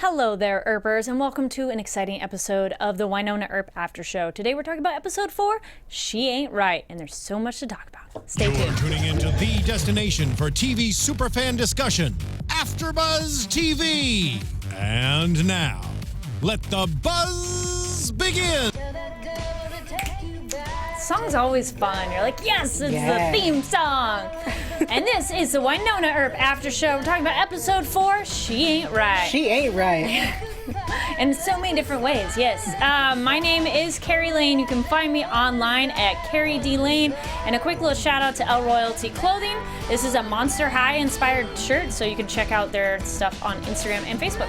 Hello there, Earpers, and welcome to an exciting episode of the Wynonna Earp After Show. Today we're talking about episode 4, She Ain't Right, and there's so much to talk about. Stay tuned. You're tuning into the destination for TV superfan discussion, AfterBuzz TV. And now, let the buzz begin. Song's always fun. You're like, yes, it's the theme song. And this is the Wynonna Earp After Show. We're talking about episode 4, She Ain't Right. She ain't right. In so many different ways, yes. My name is Kari Lane. You can find me online at Kari D Lane. And a quick little shout out to El Royalty Clothing. This is a Monster High inspired shirt, so you can check out their stuff on Instagram and Facebook.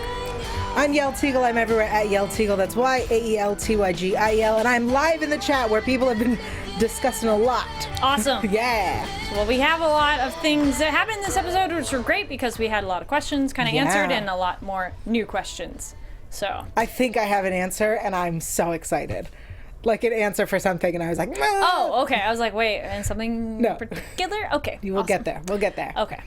I'm Yael Tygiel. I'm everywhere at Yael Tygiel. That's YAELTYGIEL. And I'm live in the chat where people have been discussing a lot. Awesome. Yeah. Well, we have a lot of things that happened in this episode, which were great because we had a lot of questions kind of answered and a lot more new questions. So I think I have an answer, and I'm so excited. Like an answer for something, and I was like, no. Oh, okay. I was like, wait, and something particular? Okay. We'll get there. We'll get there. Okay.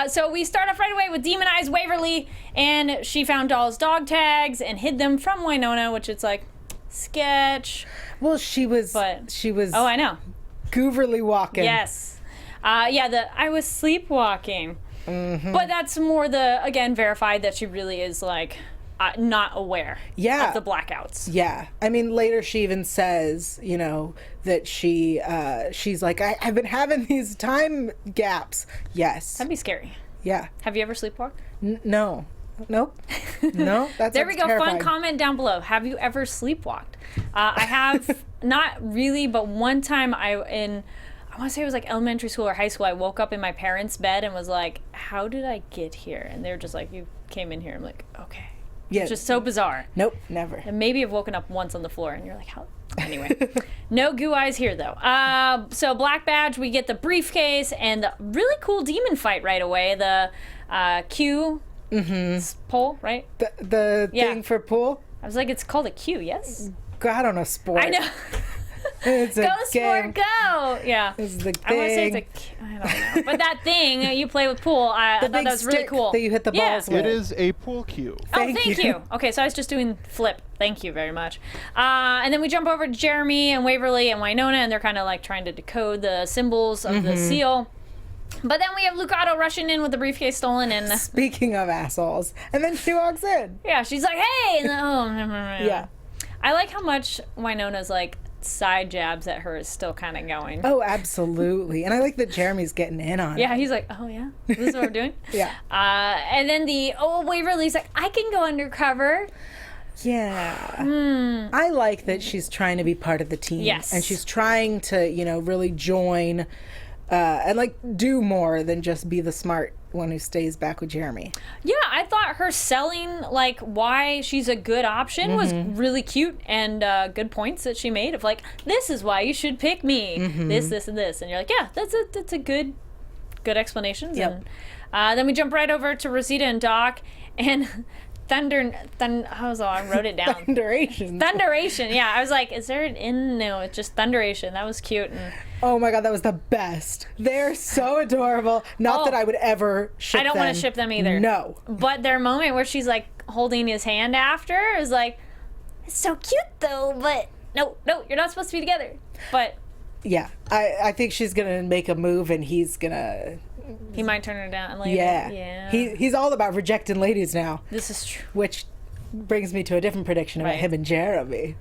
So we start off right away with demonized Waverly, and she found Doll's dog tags and hid them from Wynonna, which it's like, sketch. Well, she was. Oh, I know. Gooverly walking. Yes. I was sleepwalking. Mm-hmm. But that's more again, verified that she really is like, not aware of the blackouts. Yeah. I mean, later she even says, that she's like, I've been having these time gaps. Yes. That'd be scary. Yeah. Have you ever sleepwalked? No. Nope. No. That's there we go. terrifying. Fun comment down below. Have you ever sleepwalked? I have not really, but one time I want to say it was like elementary school or high school. I woke up in my parents' bed and was like, how did I get here? And they were just like, you came in here. I'm like, okay. Yeah. It's just so bizarre. Nope, never. And maybe I've woken up once on the floor and you're like, how? Anyway, no goo eyes here though. So Black Badge, we get the briefcase and the really cool demon fight right away. The Q pole, right? The thing for pool? I was like, it's called a Q, yes? God, on a sport. I know. It's go sport, go! Yeah. It's the thing. I want to say it's I don't know. But that thing you play with pool, I thought that was really cool. That you hit the balls with. It is a pool cue. Thank you. Okay, so I was just doing flip. Thank you very much. And then we jump over to Jeremy and Waverly and Wynonna, and they're kind of like trying to decode the symbols of the seal. But then we have Lucado rushing in with the briefcase stolen, and speaking of assholes, and then she walks in. Yeah, she's like, "Hey!" And yeah. I like how much Wynonna's like side jabs at her is still kind of going. Oh, absolutely. And I like that Jeremy's getting in on it. Yeah, he's like, oh yeah, this is what we're doing. Yeah. And then Waverly's like, I can go undercover. Yeah. I like that she's trying to be part of the team. Yes. And she's trying to, really join and like do more than just be the smart one who stays back with Jeremy. Yeah, I thought her selling like why she's a good option was really cute, and good points that she made of like, this is why you should pick me. This, and this. And you're like, yeah, that's a good explanation. Yep. And then we jump right over to Rosita and Doc, and I wrote it down. Thunderation. Yeah, I was like, is there an N? No, it's just Thunderation. That was cute. And oh my God, that was the best. They're so adorable. Not that I would ever ship them. I don't want to ship them either. No. But their moment where she's like holding his hand after is like, it's so cute though, but no, you're not supposed to be together. But yeah, I think she's going to make a move and he's going to... He might turn her down later. Yeah. He's all about rejecting ladies now. This is true. Which brings me to a different prediction about him and Jeremy.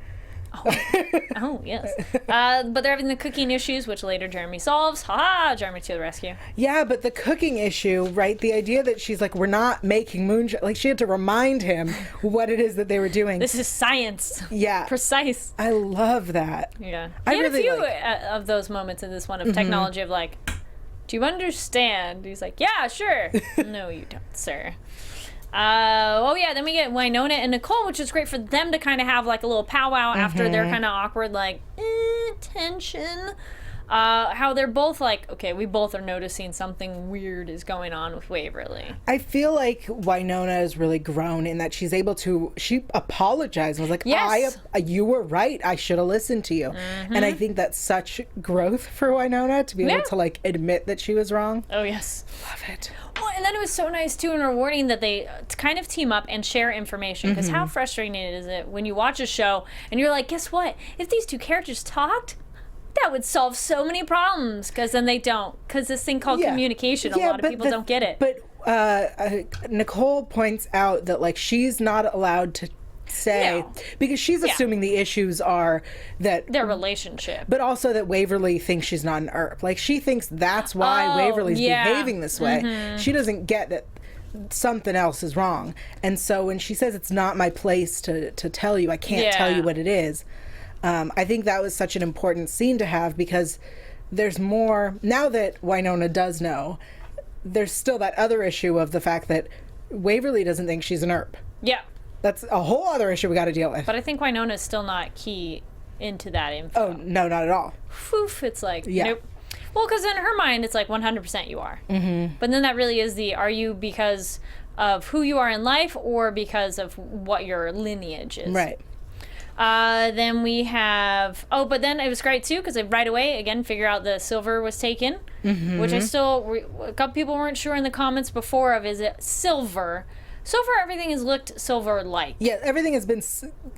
Oh yes. But they're having the cooking issues, which later Jeremy solves. Ha! Jeremy to the rescue. Yeah, but the cooking issue, right? The idea that she's like, we're not making moonshine. Like, she had to remind him what it is that they were doing. This is science. Yeah. Precise. I love that. Yeah. He had a few of those moments in this one of technology of like, do you understand? He's like, yeah, sure. No, you don't, sir. Then we get Wynonna and Nicole, which is great for them to kind of have like a little powwow after their kind of awkward like tension. How they're both like, okay, we both are noticing something weird is going on with Waverly. I feel like Wynonna has really grown in that she's able to, she apologized and was like, yes. You were right. I should have listened to you. And I think that's such growth for Wynonna to be able to like admit that she was wrong. Oh, yes. Love it. and then it was so nice too and rewarding that they kind of team up and share information, because how frustrating is it when you watch a show and you're like, guess what? If these two characters talked, that would solve so many problems, because then they don't, because this thing called communication, a lot of people don't get it. But Nicole points out that like she's not allowed to say, because she's assuming the issues are that their relationship, but also that Waverly thinks she's not an Earp. Like she thinks that's why Waverly's behaving this way. She doesn't get that something else is wrong. And so when she says it's not my place to tell you, I can't tell you what it is, I think that was such an important scene to have, because there's more now that Wynonna does know. There's still that other issue of the fact that Waverly doesn't think she's an Earp. Yeah. That's a whole other issue we got to deal with. But I think Wynonna's still not key into that info. Oh, no, not at all. Oof, it's like, nope. Well, because in her mind, it's like 100% you are. Mm-hmm. But then that really is are you because of who you are in life or because of what your lineage is? Right. Then we have, but then it was great too, because right away, again, figure out the silver was taken, which I still, a couple people weren't sure in the comments before of, is it silver? So far, everything has looked silver-like. Yeah, everything has been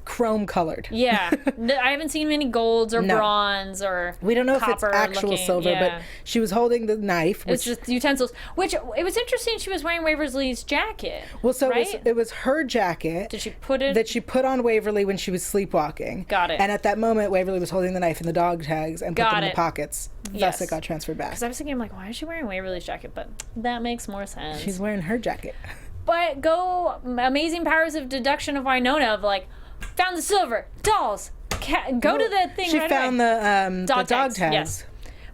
chrome colored. Yeah. I haven't seen many golds or bronze or we don't know if it's copper actual looking. silver, but she was holding the knife. It's just utensils. Which, it was interesting she was wearing Waverly's jacket. Well, so right? it was her jacket. Did she put it? That she put on Waverly when she was sleepwalking. Got it. And at that moment, Waverly was holding the knife and the dog tags and put them in the pockets. Yes. Thus, it got transferred back. Because I was thinking, like, why is she wearing Waverly's jacket? But that makes more sense. She's wearing her jacket. But go amazing powers of deduction of Wynonna, of like, found the silver, dolls, go to the thing. She right found away. the dog tags. Yes.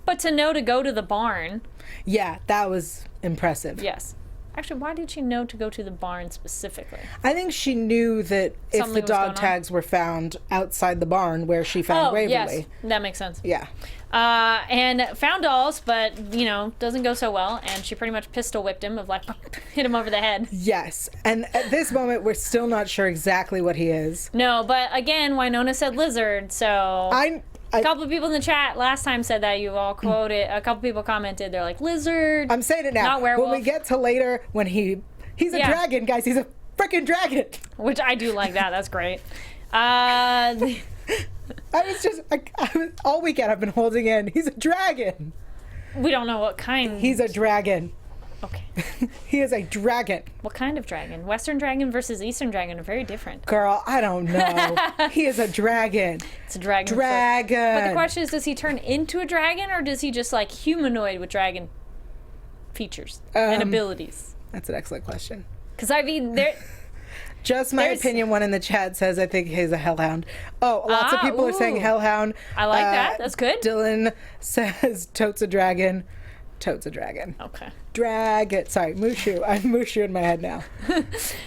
But to know to go to the barn. Yeah, that was impressive. Yes. Actually, why did she know to go to the barn specifically? I think she knew that if the dog tags were found outside the barn where she found Waverly. Yes. That makes sense. Yeah. And found dolls, but, doesn't go so well. And she pretty much pistol whipped him, of like, hit him over the head. Yes. And at this moment, we're still not sure exactly what he is. No, but again, Wynonna said lizard, so... A couple of people in the chat last time said that. You all quoted. A couple people commented. They're like, lizard. I'm saying it now. Not werewolf. When we get to later, when he's a dragon, guys. He's a freaking dragon. Which I do like that. That's great. I was all weekend I've been holding in. He's a dragon. We don't know what kind. He's a dragon. Okay. He is a dragon. What kind of dragon? Western dragon versus Eastern dragon are very different. Girl, I don't know. He is a dragon. It's a dragon. Dragon. But the question is, does he turn into a dragon, or does he just like humanoid with dragon features and abilities? That's an excellent question. Because I mean, just my opinion. One in the chat says I think he's a hellhound. Oh, lots of people are saying hellhound. I like that. That's good. Dylan says totes a dragon. Totes a dragon. Okay. Dragon. Sorry, Mushu. I'm Mushu in my head now.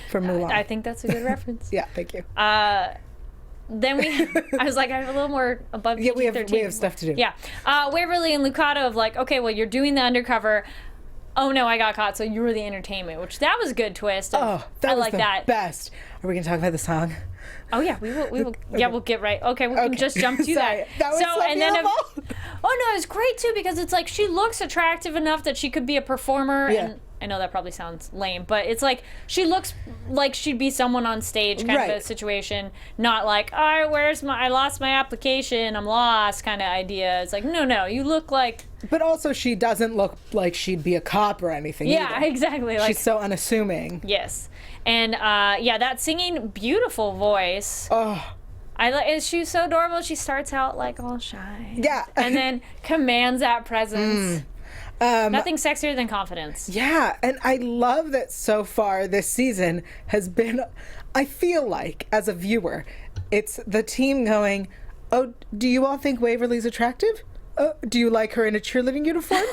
From Mulan. I think that's a good reference. Yeah, thank you. Then I was like, I have a little more above PG-13. Yeah, we have stuff to do. Yeah. Waverly and Lucado of like, okay, well, you're doing the undercover. Oh no, I got caught, so you were the entertainment, which that was a good twist. That was like the best. Are we going to talk about the song? Oh yeah, we will. Okay. Yeah, we'll get right. Okay, we can just jump to that. That was so beautiful. Oh no, it's great too, because it's like she looks attractive enough that she could be a performer. Yeah. And I know that probably sounds lame, but it's like she looks like she'd be someone on stage kind of a situation, not like, I lost my application, I'm lost kind of idea. It's like, no, you look like. But also, she doesn't look like she'd be a cop or anything. Yeah, either. Exactly. Like, she's so unassuming. Yes, and that singing, beautiful voice. Oh. She's so adorable. She starts out like all shy. Yeah. And then commands that presence. Nothing sexier than confidence. Yeah, and I love that so far this season has been, I feel like, as a viewer, it's the team going, oh, do you all think Waverly's attractive? Do you like her in a cheerleading uniform?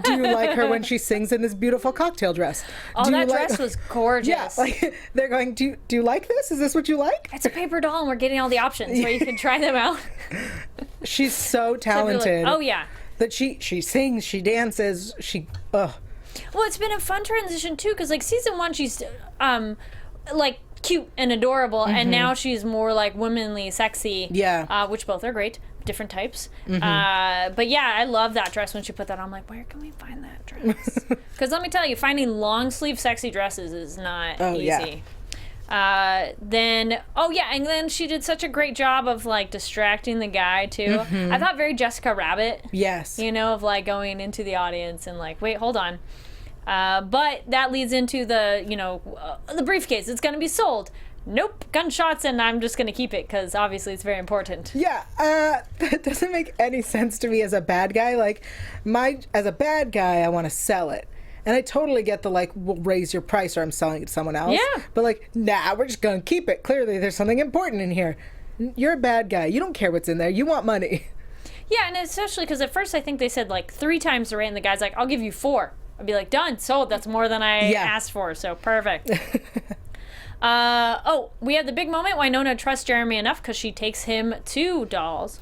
Do you like her when she sings in this beautiful cocktail dress? Dress was gorgeous. Yeah, like they're going, do you like this? Is this what you like? It's a paper doll, and we're getting all the options where you can try them out. She's so talented. Oh yeah. That she sings, she dances, Well, it's been a fun transition too, because like season 1, she's like cute and adorable, and now she's more like womanly, sexy. Yeah. Which both are great. different types. But yeah, I love that dress when she put that on. I'm like, where can we find that dress? Because let me tell you, finding long sleeve sexy dresses is not easy. And then she did such a great job of like distracting the guy too. I thought very Jessica Rabbit. Yes. You know, of like going into the audience and like, wait, hold on. But that leads into the, the briefcase. It's going to be sold. Nope, gunshots, and I'm just going to keep it because obviously it's very important. Yeah, that doesn't make any sense to me as a bad guy. Like, as a bad guy, I want to sell it. And I totally get the, like, we'll raise your price or I'm selling it to someone else. Yeah. But, like, nah, we're just going to keep it. Clearly, there's something important in here. You're a bad guy. You don't care what's in there. You want money. Yeah, and especially because at first I think they said, like, 3 times the rate, and the guy's like, I'll give you 4. I'd be like, done, sold. That's more than I asked for, so perfect. We have the big moment. Wynonna trusts Jeremy enough because she takes him to Dolls.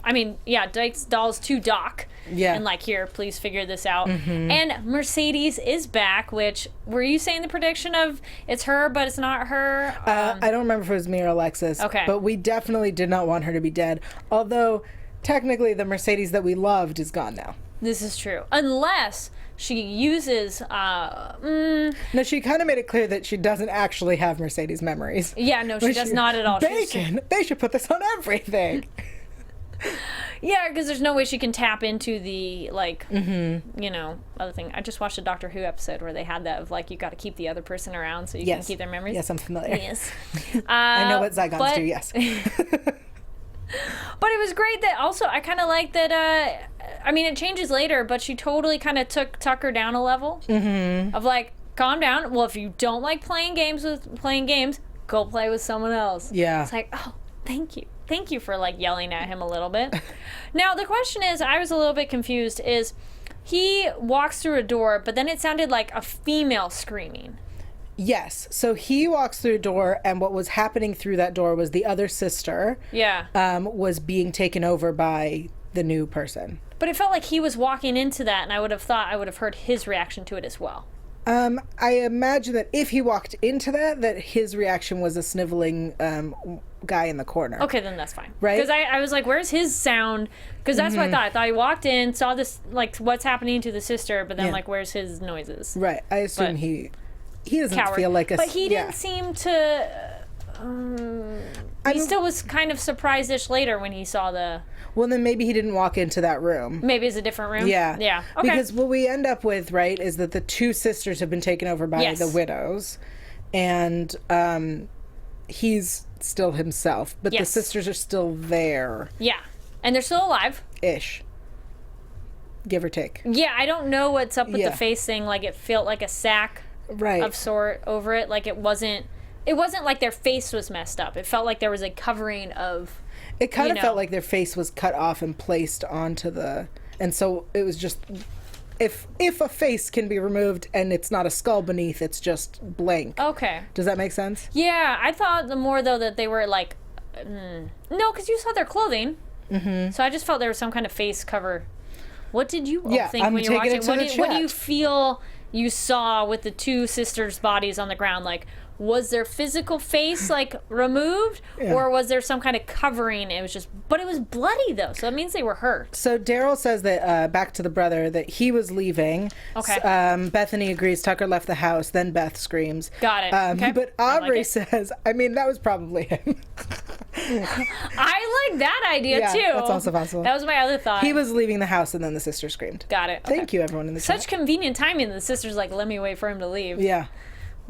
Takes Dolls to Doc. Yeah. And like, here, please figure this out. And Mercedes is back, which, were you saying the prediction of it's her, but it's not her? I don't remember if it was me or Alexis. Okay. But we definitely did not want her to be dead. Although, technically, the Mercedes that we loved is gone now. This is true. Unless she uses... No, she kind of made it clear that she doesn't actually have Mercedes memories. Yeah, no, she does not at all. They should put this on everything. Yeah, because there's no way she can tap into the, like, other thing. I just watched a Doctor Who episode where they had that of, like, you got to keep the other person around so you can keep their memories. Yes, I'm familiar. Yes. I know what Zygons do, yes. But it was great that also, I kind of like that, it changes later, but she totally kind of took Tucker down a level. Of, like, calm down. Well, if you don't like playing games, go play with someone else. Yeah. It's like, oh, thank you. Thank you for, like, yelling at him a little bit. Now, the question is, I was a little bit confused, is he walks through a door, but then it sounded like a female screaming. Yes. So he walks through a door, and what was happening through that door was the other sister was being taken over by the new person. But it felt like he was walking into that, and I would have thought I would have heard his reaction to it as well. I imagine that if he walked into that his reaction was a sniveling guy in the corner. Okay, then that's fine. Right? Because I was like, where's his sound? Because that's what I thought. I thought he walked in, saw this, like, what's happening to the sister, but then, like, where's his noises? Right. I assume he doesn't feel like a... But he didn't seem to... he still was kind of surprised-ish later when he saw the... Well, then maybe he didn't walk into that room. Maybe it's a different room? Yeah. Yeah. Okay. Because what we end up with, right, is that the 2 sisters have been taken over by the widows. And he's still himself. But the sisters are still there. Yeah. And they're still alive. Ish. Give or take. Yeah, I don't know what's up with the face thing. Like, it felt like a sack of sort over it. Like, it wasn't like their face was messed up. It felt like there was a covering of... It kind of felt like their face was cut off and placed onto the... And so it was just... If a face can be removed and it's not a skull beneath, it's just blank. Okay. Does that make sense? Yeah, I thought the more, though, that they were, like... No, because you saw their clothing. So I just felt there was some kind of face cover. What did you all think when you were watching? What do you feel you saw with the 2 sisters' bodies on the ground? Like... Was their physical face, like, removed? Yeah. Or was there some kind of covering? It was just... But it was bloody, though, so it means they were hurt. So Daryl says that, back to the brother, that he was leaving. Okay. Bethany agrees Tucker left the house. Then Beth screams. Got it. Okay. But Aubrey says, that was probably him. I like that idea, too. That's also possible. That was my other thought. He was leaving the house, and then the sister screamed. Got it. Okay. Thank you, everyone in the chat. Such convenient timing. The sister's like, let me wait for him to leave. Yeah.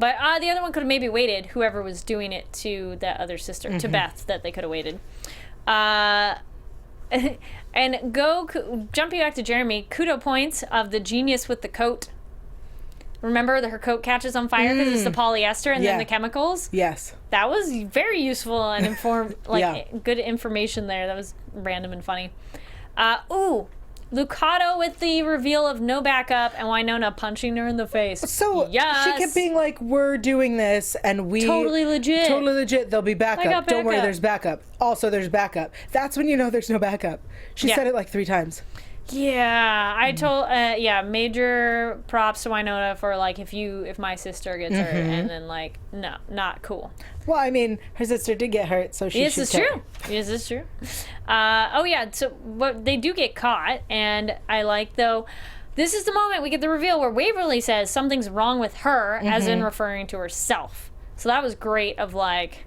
But the other one could have maybe waited, whoever was doing it to that other sister, to Beth, that they could have waited. And jumping back to Jeremy, kudo points of the genius with the coat. Remember her coat catches on fire because it's the polyester and then the chemicals? Yes. That was very useful and informed, good information there. That was random and funny. Lucado with the reveal of no backup and Wynonna punching her in the face. So she kept being like, we're doing this and we... Totally legit. There'll be backup. Don't worry, there's backup. Also, there's backup. That's when you know there's no backup. She said it like 3 times. Yeah, I told, major props to Wynonna for, like, if my sister gets hurt, and then, like, no, not cool. Well, I mean, her sister did get hurt, so she should tell. Yes, it's true. So they do get caught, and I like, though, this is the moment we get the reveal where Waverly says something's wrong with her, as in referring to herself. So that was great of, like,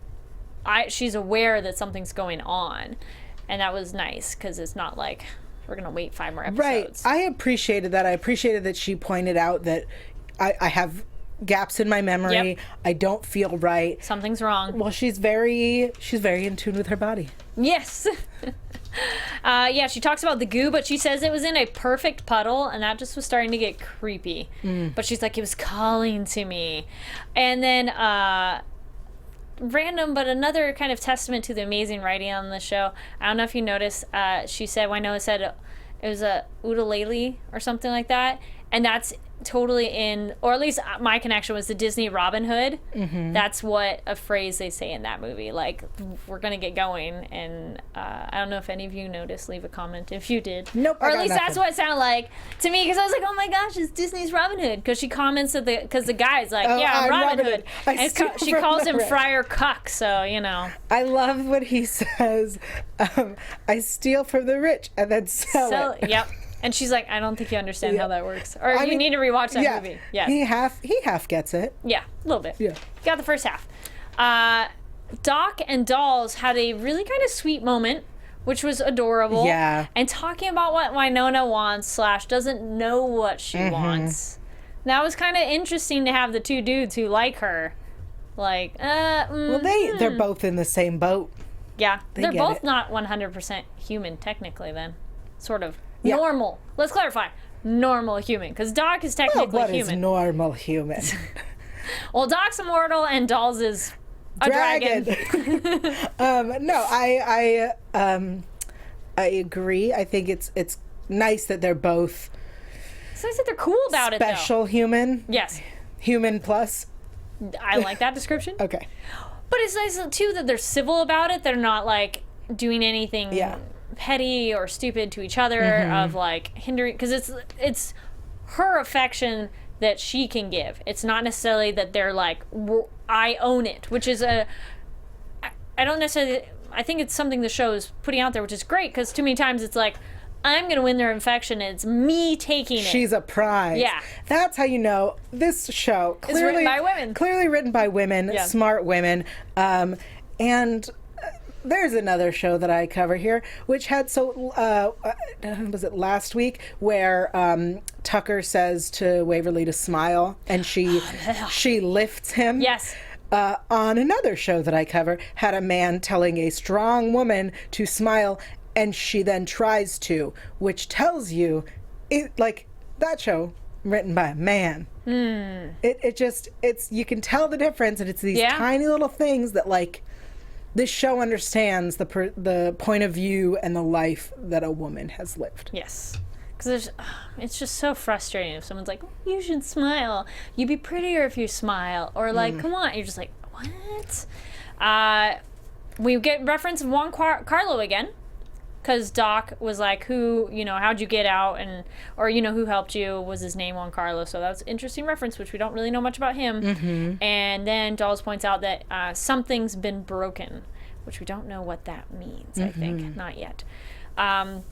she's aware that something's going on, and that was nice, because it's not like... we're gonna wait 5 more episodes. Right. I appreciated that. I appreciated that she pointed out that I have gaps in my memory. Yep. I don't feel right. Something's wrong. Well, she's very in tune with her body. Yes. She talks about the goo, but she says it was in a perfect puddle, and that just was starting to get creepy. But she's like, it was calling to me. And then random, but another kind of testament to the amazing writing on the show. I don't know if you noticed, Wynonna said it was a ukulele or something like that, and that's totally in, or at least my connection was the Disney Robin Hood. That's what a phrase they say in that movie, like, we're gonna get going. And I don't know if any of you noticed. Leave a comment if you did. Nope. Or at least that's what it sounded like to me, because I was like, oh my gosh, it's Disney's Robin Hood, because she comments that because the guy's like, I'm Robin Hood, and she calls him Friar Cuck, so you know. I love what he says. I steal from the rich and then sell it. Yep. And she's like, I don't think you understand how that works. Or you need to rewatch that movie. Yes. He half gets it. Yeah, a little bit. Yeah. Got the first half. Doc and Dolls had a really kind of sweet moment, which was adorable. Yeah. And talking about what Wynonna wants / doesn't know what she wants. That was kind of interesting to have the two dudes who like her. Like, well, they're both in the same boat. Yeah. They're both not 100% human, technically, then. Sort of. Yeah. Normal. Let's clarify. Normal human. Because Doc is technically what human. What is normal human? Well, Doc's immortal and Dolls is a dragon. No, I agree. I think it's nice that they're both... It's nice that they're cool about it, though. Special human. Yes. Human plus. I like that description. Okay. But it's nice, too, that they're civil about it. They're not, like, doing anything... petty or stupid to each other, of like hindering, because it's her affection that she can give. It's not necessarily that they're like, I own it, which is I don't necessarily, I think it's something the show is putting out there, which is great, because too many times it's like, I'm gonna win their affection and it's me taking it. She's a prize. Yeah. That's how you know this show is written by women. Clearly written by women, smart women, and there's another show that I cover here, which had, was it last week, where Tucker says to Waverly to smile, and she lifts him. Yes. On another show that I cover, had a man telling a strong woman to smile, and she then tries to, which tells you, that show written by a man. It's you can tell the difference, and it's these tiny little things that, like, this show understands the point of view and the life that a woman has lived. Yes. Because it's just so frustrating if someone's like, you should smile. You'd be prettier if you smile. Or like, come on. You're just like, what? We get reference of Juan Carlo again. Because Doc was like, how'd you get out? Or who helped you? Was his name Juan Carlo? So that's an interesting reference, which we don't really know much about him. And then Dolls points out that something's been broken, which we don't know what that means, I think. Not yet. Kind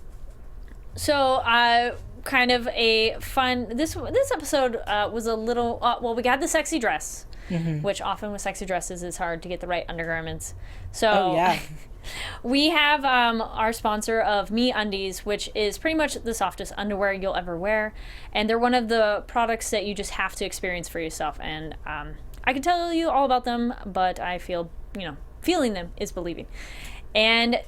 of a fun... This episode was a little... we got the sexy dress, which often with sexy dresses is hard to get the right undergarments. So we have our sponsor of MeUndies, which is pretty much the softest underwear you'll ever wear. And they're one of the products that you just have to experience for yourself. And I can tell you all about them, but I feel, feeling them is believing. And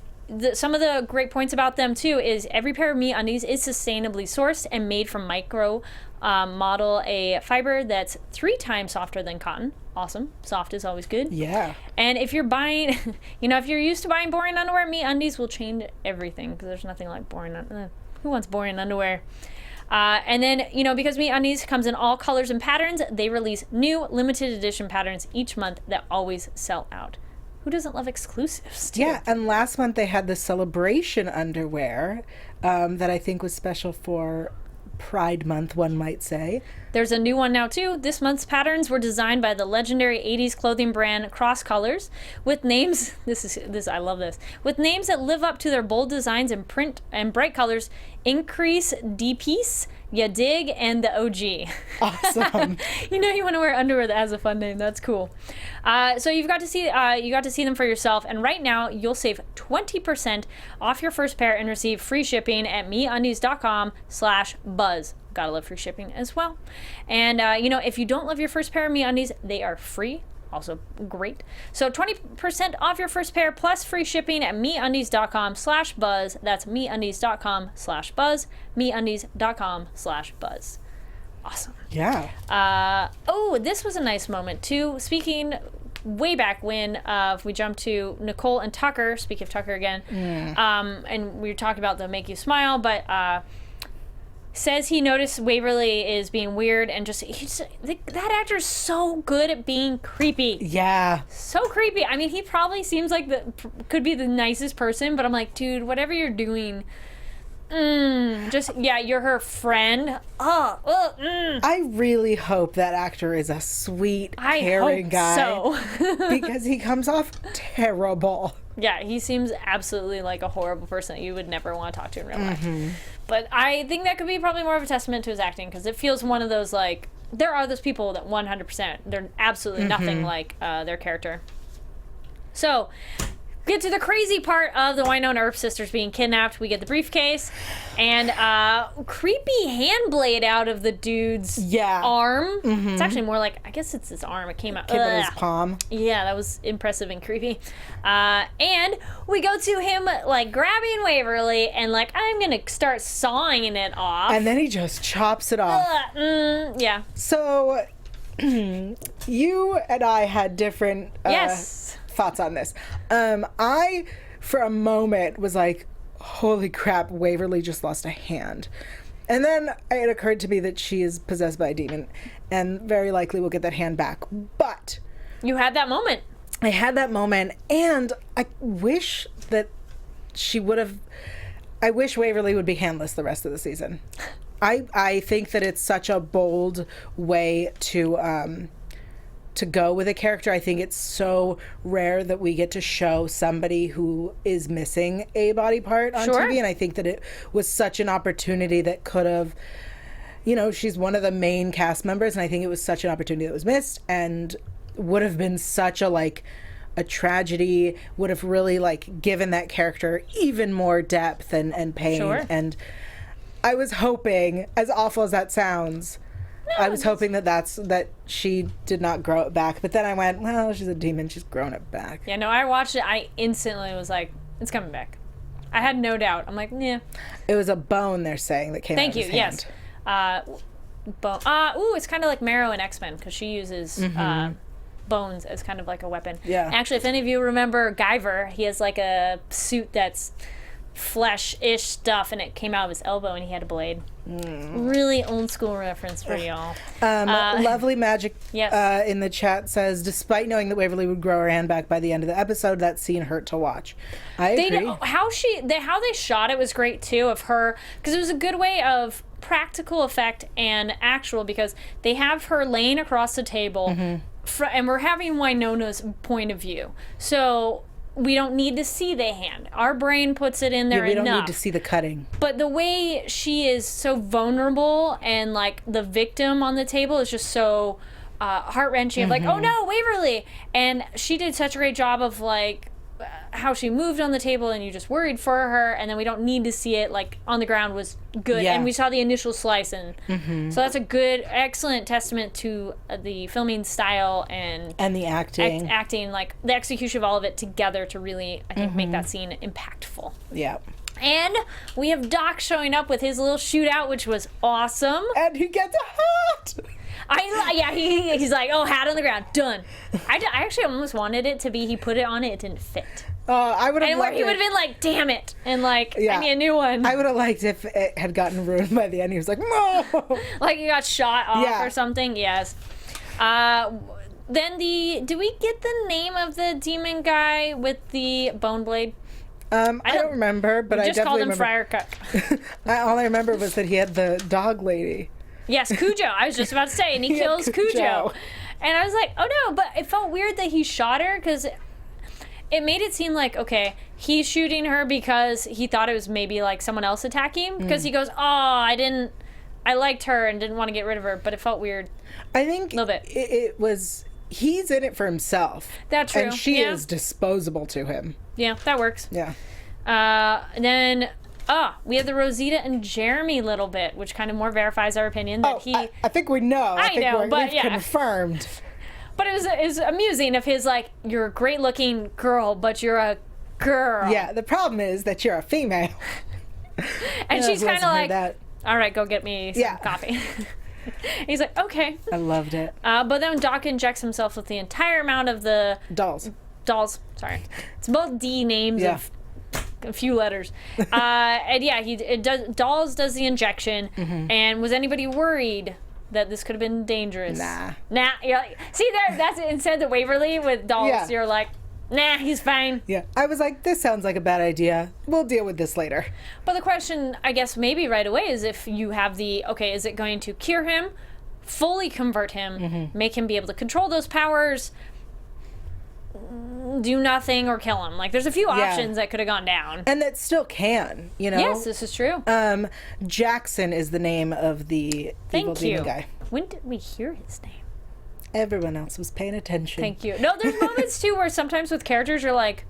some of the great points about them, too, is every pair of MeUndies is sustainably sourced and made from micro model a fiber that's 3 times softer than cotton. Awesome. Soft is always good. Yeah. And if you're buying, if you're used to buying boring underwear, MeUndies will change everything, because there's nothing like boring. Who wants boring underwear? And then, because MeUndies comes in all colors and patterns, they release new limited edition patterns each month that always sell out. who doesn't love exclusives, too? Yeah, and last month they had the celebration underwear that I think was special for Pride Month, one might say. There's a new one now, too. This month's patterns were designed by the legendary 80s clothing brand Cross Colors with names, I love this, with names that live up to their bold designs and print and bright colors. Increase, D-Piece, Ya Dig, and the OG. Awesome. You know you want to wear underwear that has a fun name. That's cool. So you got to see them for yourself, and right now you'll save 20% off your first pair and receive free shipping at meundies.com/buzz. Gotta love free shipping as well. And if you don't love your first pair of MeUndies, they are free. Also great. So 20% off your first pair plus free shipping at meundies.com/buzz. That's meundies.com/buzz. meundies.com/buzz. Awesome. Yeah. This was a nice moment too. Speaking way back when, if we jump to Nicole and Tucker, speaking of Tucker again, and we were talking about the make you smile, but says he noticed Waverly is being weird and that actor's so good at being creepy. Yeah. So creepy. I mean, he probably seems like could be the nicest person, but I'm like, dude, whatever you're doing, you're her friend. I really hope that actor is a sweet, caring guy. So. Because he comes off terrible. Yeah, he seems absolutely like a horrible person that you would never want to talk to in real life. But I think that could be probably more of a testament to his acting, because it feels one of those, like, there are those people that 100%, they're absolutely nothing like their character. So, get to the crazy part of the Wynonna Earp sisters being kidnapped. We get the briefcase and creepy hand blade out of the dude's arm. It's actually more like, I guess it's his arm. It came out. Came out of his palm. Yeah, that was impressive and creepy. And we go to him like grabbing Waverly and like, I'm going to start sawing it off. And then he just chops it off. Yeah. So you and I had different thoughts on this. I, for a moment, was like, holy crap, Waverly just lost a hand. And then it occurred to me that she is possessed by a demon and very likely will get that hand back. But you had that moment. I had that moment, and I wish that I wish Waverly would be handless the rest of the season. I think that it's such a bold way to go with a character. I think it's so rare that we get to show somebody who is missing a body part on TV, and I think that it was such an opportunity that could have, she's one of the main cast members, and I think it was such an opportunity that was missed and would have been such a tragedy, would have really given that character even more depth and pain. And I was hoping, as awful as that sounds, I was hoping that she did not grow it back. But then I went, well, she's a demon. She's grown it back. Yeah, no, I watched it. I instantly was like, it's coming back. I had no doubt. I'm like, yeah. It was a bone, they're saying, that came out of his hand. Yes. Bone. It's kind of like Marrow in X-Men, because she uses bones as kind of like a weapon. Yeah. Actually, if any of you remember Guyver, he has like a suit that's flesh-ish stuff, and it came out of his elbow, and he had a blade. Really old school reference for y'all. Lovely Magic in the chat says, despite knowing that Waverly would grow her hand back by the end of the episode, that scene hurt to watch. I agree. How they shot it was great too, of her, because it was a good way of practical effect and actual, because they have her laying across the table and we're having Wynonna's point of view, so we don't need to see the hand. Our brain puts it in there enough. We don't need to see the cutting. But the way she is so vulnerable and the victim on the table is just so heart-wrenching. Of oh no, Waverly! And she did such a great job of how she moved on the table, and you just worried for her, and then we don't need to see it on the ground was good. And we saw the initial slice, and so that's a good, excellent testament to the filming style and the acting. Acting, the execution of all of it together to really, I think, make that scene impactful. Yeah. And we have Doc showing up with his little shootout, which was awesome. And he gets a hat! He's like, oh, hat on the ground, done. I actually almost wanted it to be he put it on it didn't fit. I would have loved he would have been like, damn it, and I need a new one. I would have liked if it had gotten ruined by the end. He was like, no! Like he got shot off or something. Yes. then do we get the name of the demon guy with the bone blade? I don't remember, but I just definitely called him Friar Cup. All I remember was that he had the dog lady. Yes, Cujo. I was just about to say, and he kills Cujo. And I was like, oh no, but it felt weird that he shot her because it made it seem like, okay, he's shooting her because he thought it was maybe like someone else attacking. Because he goes, oh, I liked her and didn't want to get rid of her, but it felt weird. I think a little bit. It was, he's in it for himself. That's true. And she is disposable to him. Yeah, that works. Yeah. And then, we have the Rosita and Jeremy little bit, which kind of more verifies our opinion that I think we know. I think we've confirmed. But it was amusing of his, like, you're a great-looking girl, but you're a girl. Yeah, the problem is that you're a female. And she's kind of like, all right, go get me some coffee. He's like, okay. I loved it. But then Doc injects himself with the entire amount of the... Dolls. Sorry. It's both D names of a few letters. And yeah, Dolls does the injection. And was anybody worried that this could have been dangerous? Nah. You're like, see, that's instead of the Waverly with Dolls, you're like, nah, he's fine. Yeah. I was like, this sounds like a bad idea. We'll deal with this later. But the question, I guess, maybe right away is if you have okay, is it going to cure him, fully convert him, make him be able to control those powers, do nothing, or kill him? Like, there's a few options that could have gone down. And that still can, you know? Yes, this is true. Jackson is the name of the evil demon guy. When did we hear his name? Everyone else was paying attention. Thank you. No, there's moments, too, where sometimes with characters you're like,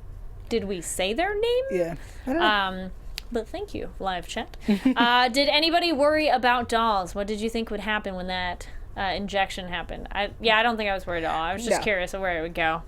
did we say their name? Yeah. I don't know. But thank you, live chat. Did anybody worry about Dolls? What did you think would happen when that injection happened? I don't think I was worried at all. I was just curious of where it would go.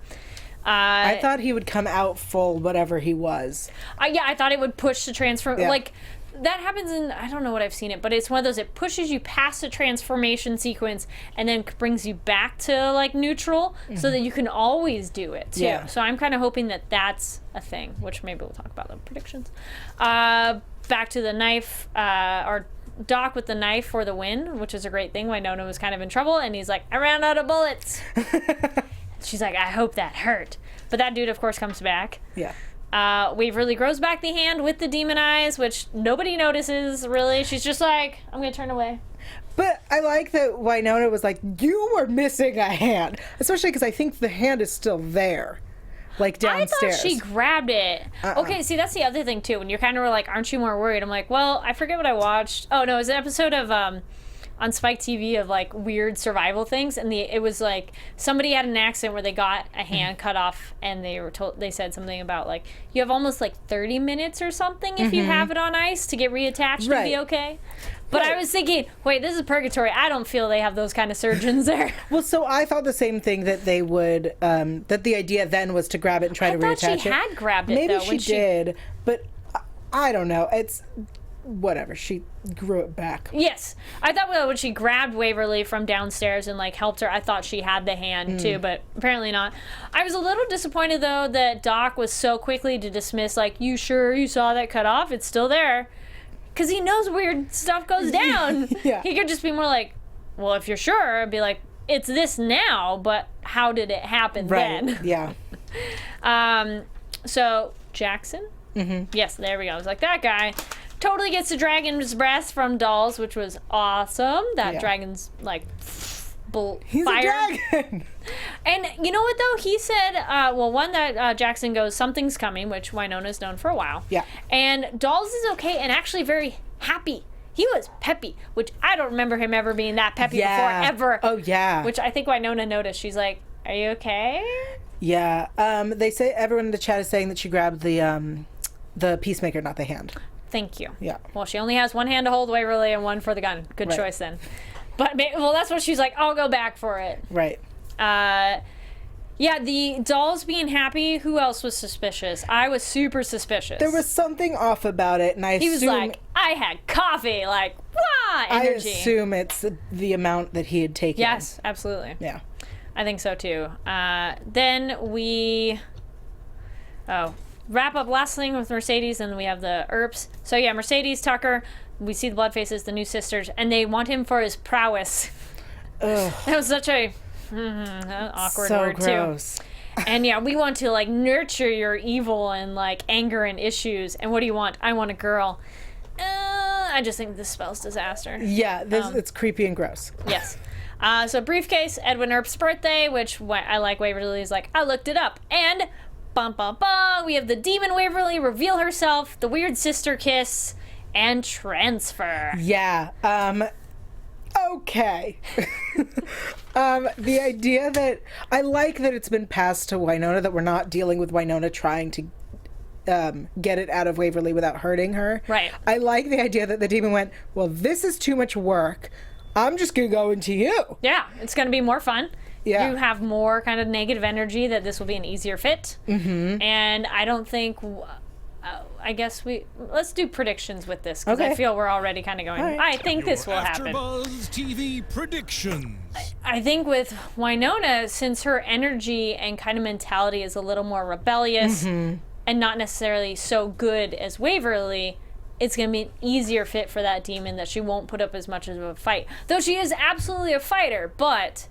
I thought he would come out full whatever he was. I thought it would push the transform. Yeah. Like, that happens in, I don't know what I've seen it, but it's one of those, it pushes you past the transformation sequence and then brings you back to, like, neutral so that you can always do it, too. Yeah. So I'm kind of hoping that that's a thing, which maybe we'll talk about the predictions. Back to the knife, or Doc with the knife for the win, which is a great thing. Wynonna was kind of in trouble, and he's like, I ran out of bullets. She's like, I hope that hurt. But that dude, of course, comes back. Yeah. Waverly grows back the hand with the demon eyes, which nobody notices, really. She's just like, I'm going to turn away. But I like that Wynonna was like, you were missing a hand. Especially because I think the hand is still there. Like, downstairs. I thought she grabbed it. Okay, see, that's the other thing, too. When you're kind of like, aren't you more worried? I'm like, well, I forget what I watched. Oh, no, it was an episode of... on Spike TV of like weird survival things, and it was like somebody had an accident where they got a hand cut off, and they said something about like you have almost like 30 minutes or something if you have it on ice to get reattached and be okay. But I was thinking, wait, this is Purgatory. I don't feel they have those kind of surgeons there. Well, so I thought the same thing, that they would that the idea then was to grab it and try to reattach it. I thought she had grabbed it. Maybe though, she did, but I don't know. It's whatever. She grew it back. Yes. I thought when she grabbed Waverly from downstairs and like helped her, I thought she had the hand too, but apparently not. I was a little disappointed though that Doc was so quickly to dismiss like, you sure you saw that cut off? It's still there. Because he knows weird stuff goes down. Yeah. He could just be more like, well, if you're sure, I'd be like, it's this now, but how did it happen then? Yeah. So Jackson? Yes, there we go. I was like, that guy totally gets the dragon's breath from Dolls, which was awesome. That dragon's like He's fire. A dragon. And you know what though? He said, that Jackson goes, something's coming, which Wynonna's known for a while. Yeah. And Dolls is okay and actually very happy. He was peppy, which I don't remember him ever being that peppy before, ever. Oh yeah. Which I think Wynonna noticed. She's like, are you okay? Yeah. They say everyone in the chat is saying that she grabbed the peacemaker, not the hand. Thank you. Yeah. Well, she only has one hand to hold Waverly and one for the gun. Good choice then. But, well, that's what she's like, I'll go back for it. Right. Yeah, the Dolls being happy, who else was suspicious? I was super suspicious. There was something off about it, and he was like, I had coffee, like, wah, energy. I assume it's the amount that he had taken. Yes, absolutely. Yeah. I think so, too. Then we... wrap up last thing with Mercedes, and we have the Earps. So yeah, Mercedes, Tucker, we see the blood faces, the new sisters, and they want him for his prowess. That was such a Awkward so word gross. too. And yeah, we want to like nurture your evil and like anger and issues. And what do you want? I want a girl. I just think this spells disaster. Yeah, it's creepy and gross. Yes. So briefcase, Edwin Earp's birthday, which I like Waverly's like, I looked it up. And bum bum bum, we have the demon Waverly reveal herself, the weird sister kiss, and transfer. Yeah. Okay. The idea that I like that it's been passed to Wynonna, that we're not dealing with Wynonna trying to get it out of Waverly without hurting her. Right. I like the idea that the demon went, well, this is too much work. I'm just going to go into you. Yeah, it's going to be more fun. Yeah. You have more kind of negative energy, that this will be an easier fit. Mm-hmm. And I don't think... I guess let's do predictions with this, because I feel we're already kind of going, right. I think this will happen. AfterBuzz TV predictions. I think with Wynonna, since her energy and kind of mentality is a little more rebellious and not necessarily so good as Waverly, it's going to be an easier fit for that demon, that she won't put up as much of a fight. Though she is absolutely a fighter, but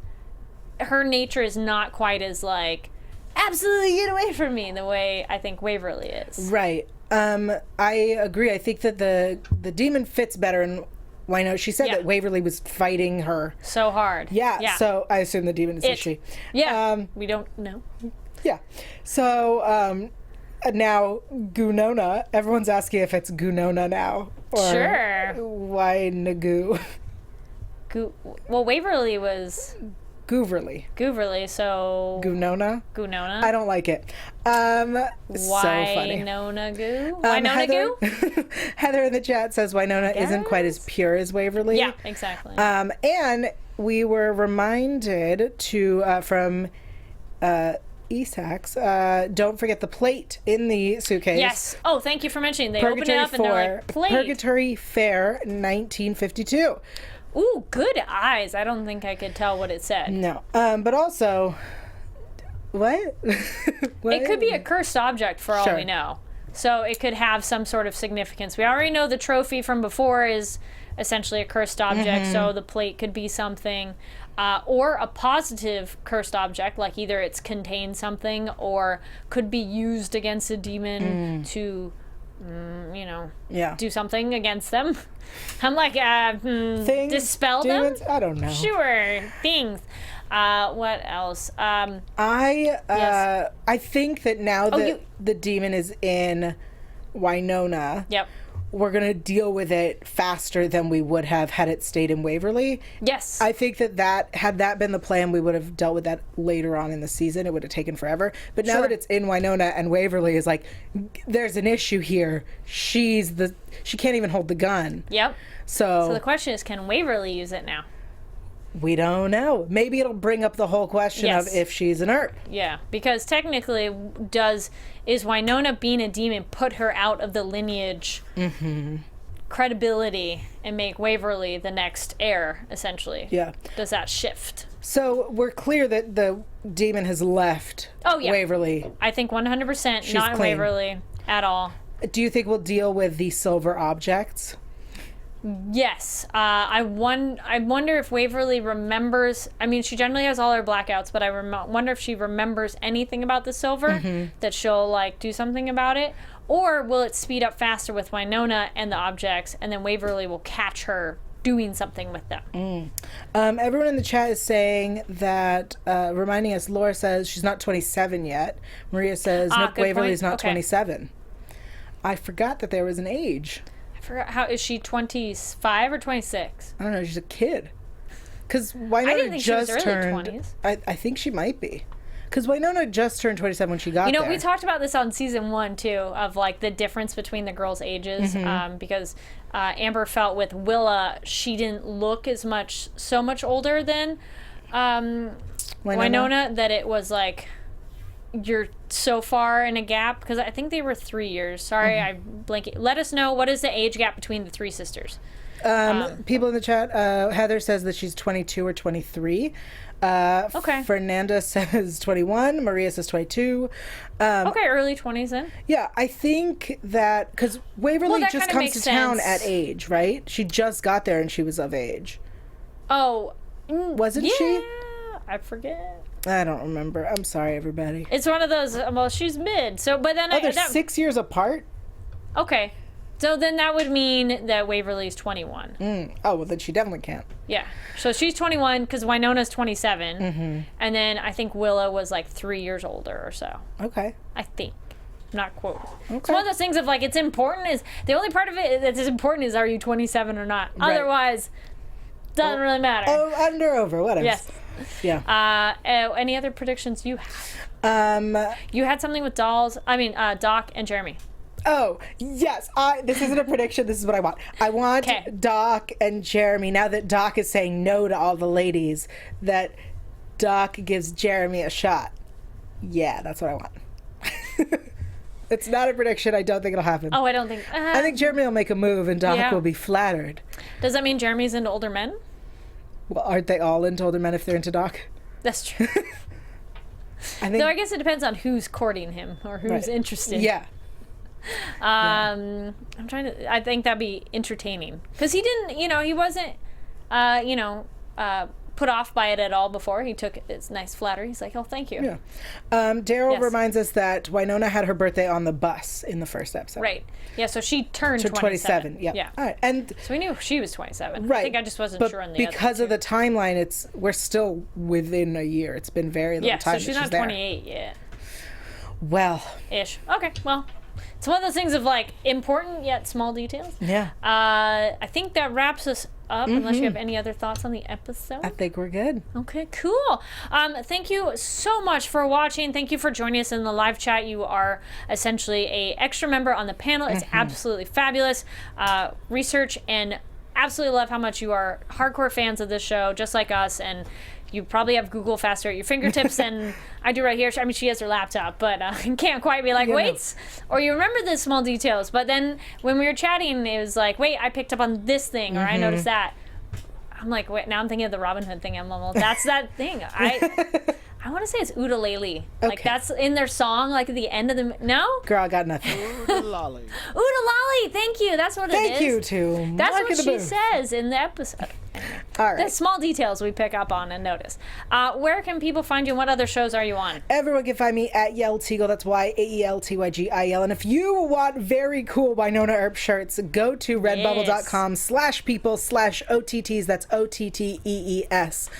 her nature is not quite as like, absolutely get away from me, the way I think Waverly is. Right. I agree. I think that the demon fits better in Wynonna. She said that Waverly was fighting her so hard. Yeah. So I assume the demon is a she. Yeah. We don't know. Yeah. So now Wynonna. Everyone's asking if it's Wynonna now. Or sure. Wynonna. Well, Waverly was Gooverly, so Wynonna. I don't like it. So funny. Wynonna Goo? Wynonna Goo? Heather in the chat says Wynonna isn't quite as pure as Waverly. Yeah, exactly. And we were reminded from Esax, don't forget the plate in the suitcase. Yes. Oh, thank you for mentioning. They opened it up and they're like, plate. Purgatory Fair 1952. Ooh, good eyes. I don't think I could tell what it said. No. But also, what? It could be a cursed object for all we know. So it could have some sort of significance. We already know the trophy from before is essentially a cursed object, so the plate could be something. Or a positive cursed object, like either it's contained something or could be used against a demon to... do something against them. I'm like, things, dispel demons? them? I don't know. Sure, things. What else? I think that now that the demon is in Wynonna, we're going to deal with it faster than we would have had it stayed in Waverly. Yes. I think that had that been the plan, we would have dealt with that later on in the season. It would have taken forever. But now that it's in Wynonna and Waverly is like, there's an issue here. She can't even hold the gun. Yep. So the question is, can Waverly use it now? We don't know. Maybe it'll bring up the whole question of if she's an Earp. Yeah, because technically, is Wynonna being a demon put her out of the lineage credibility and make Waverly the next heir, essentially? Yeah. Does that shift? So we're clear that the demon has left Waverly. I think 100% She's not clean. Waverly at all. Do you think we'll deal with the silver objects? Yes. I wonder if Waverly remembers... I mean, she generally has all her blackouts, but I wonder if she remembers anything about the silver, that she'll, like, do something about it. Or will it speed up faster with Wynonna and the objects, and then Waverly will catch her doing something with them. Everyone in the chat is saying that, reminding us, Laura says she's not 27 yet. Maria says Nick Waverly's not 27. I forgot that there was an age. I forgot, how is she 25 or 26? I don't know, she's a kid. Because Wynonna I didn't think just she was early turned 20s. I think she might be. Because Wynonna just turned 27 when she got there. We talked about this on season 1 too, of like the difference between the girls' ages, because Amber felt with Willa she didn't look so much older than Wynonna, that it was like you're so far in a gap, because I think they were 3 years. Sorry, I blanking. Let us know, what is the age gap between the three sisters? People in the chat, Heather says that she's 22 or 23. Okay. Fernanda says 21. Maria says 22. Okay, early 20s then. Yeah, I think that because Waverly just comes to town at age, right? She just got there and she was of age. Oh, wasn't she? I forget. I don't remember. I'm sorry, everybody. It's one of those, well, she's mid. So, but then they're 6 years apart? Okay. So then that would mean that Waverly's 21. Oh, well, then she definitely can't. Yeah. So she's 21 because Wynonna's 27. And then I think Willow was like 3 years older or so. Okay. I think. Not quote. Okay. It's one of those things of like, it's important is, the only part of it that's important is, are you 27 or not? Right. Otherwise, doesn't really matter. Oh, under, over, whatever. Yes. Yeah. Any other predictions you have? You had something with Doc and Jeremy. Oh, yes. This isn't a prediction. This is what I want. I want Doc and Jeremy, now that Doc is saying no to all the ladies, that Doc gives Jeremy a shot. Yeah, that's what I want. It's not a prediction. I don't think it'll happen. Oh, I don't think... I think Jeremy will make a move and Doc will be flattered. Does that mean Jeremy's into older men? Well, aren't they all into older men if they're into Doc? That's true. I guess it depends on who's courting him or who's interested. Yeah. I think that'd be entertaining because he didn't, he wasn't, put off by it at all before. He took it's nice flattery. He's like, oh, thank you. Yeah. Daryl reminds us that Wynonna had her birthday on the bus in the first episode. Right. Yeah, so she turned 27. Yeah. All right. And so we knew she was 27. Right. I think I just wasn't sure on the because of the timeline, we're still within a year. It's been very little time. Yeah, so she's not 28 yet. Well. Ish. Okay, well. It's one of those things of like important yet small details. Yeah. I think that wraps us up, unless you have any other thoughts on the episode. I think we're good. Okay, cool. Thank you so much for watching. Thank you for joining us in the live chat. You are essentially a extra member on the panel. It's absolutely fabulous. Research and absolutely love how much you are hardcore fans of this show, just like us, and you probably have Google faster at your fingertips than I do right here. I mean, she has her laptop, but can't quite be like, wait, or you remember the small details. But then when we were chatting, it was like, wait, I picked up on this thing, or I noticed that. I'm like, wait, now I'm thinking of the Robin Hood thing. I'm like, that's that thing. I want to say it's Oodalali. Like, that's in their song, like at the end of the... No? Girl, I got nothing. Oodalali. Oodalali, thank you. That's what it is. Thank you, too. That's what she says in the episode. All right. The small details we pick up on and notice. Where can people find you, and what other shows are you on? Everyone can find me at Yael Tygiel. That's YAELTYGIL. And if you want very cool Wynonna Earp shirts, go to redbubble.com/people/OTTs. That's OTTEES.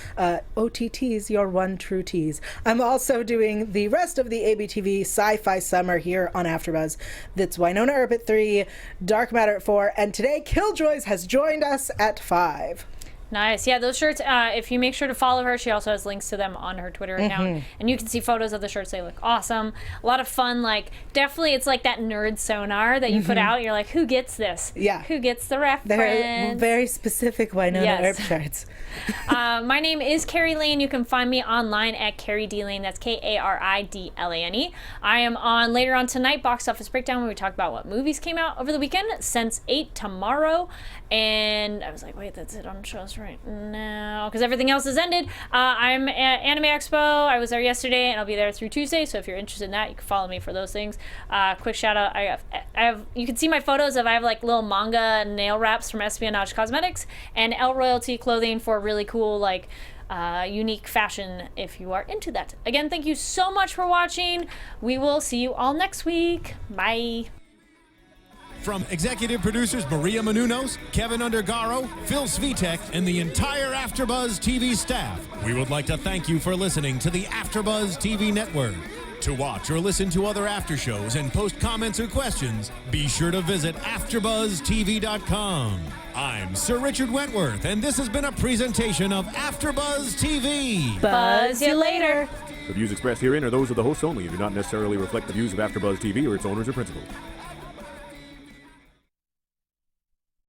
OTTs, your one true tease. I'm also doing the rest of the ABTV SyFy summer here on AfterBuzz. That's Wynonna Earp at 3, Dark Matter at 4, and today Killjoys has joined us at 5. Nice. Yeah, those shirts, if you make sure to follow her, she also has links to them on her Twitter account. And you can see photos of the shirts. They look awesome. A lot of fun. Like, definitely, it's like that nerd sonar that you put out. You're like, who gets this? Yeah. Who gets the reference? They're very specific Wynonna Earp shirts. My name is Kari Lane. You can find me online at Kari D Lane. That's KARIDLANE. I am on later on tonight, Box Office Breakdown, where we talk about what movies came out over the weekend. Sense8 tomorrow. And I was like, wait, that's it on shows right now, because everything else has ended. I'm at Anime Expo. I was there yesterday, and I'll be there through Tuesday. So if you're interested in that, you can follow me for those things. Quick shout out: I have you can see my photos of I have like little manga nail wraps from Espionage Cosmetics and L Royalty clothing for really cool like unique fashion if you are into that. Again, thank you so much for watching. We will see you all next week. Bye. From executive producers Maria Menounos, Kevin Undergaro, Phil Svitek, and the entire AfterBuzz TV staff, we would like to thank you for listening to the AfterBuzz TV network. To watch or listen to other after shows and post comments or questions, be sure to visit AfterBuzzTV.com. I'm Sir Richard Wentworth, and this has been a presentation of AfterBuzz TV. Buzz you later. The views expressed herein are those of the hosts only and do not necessarily reflect the views of AfterBuzz TV or its owners or principals.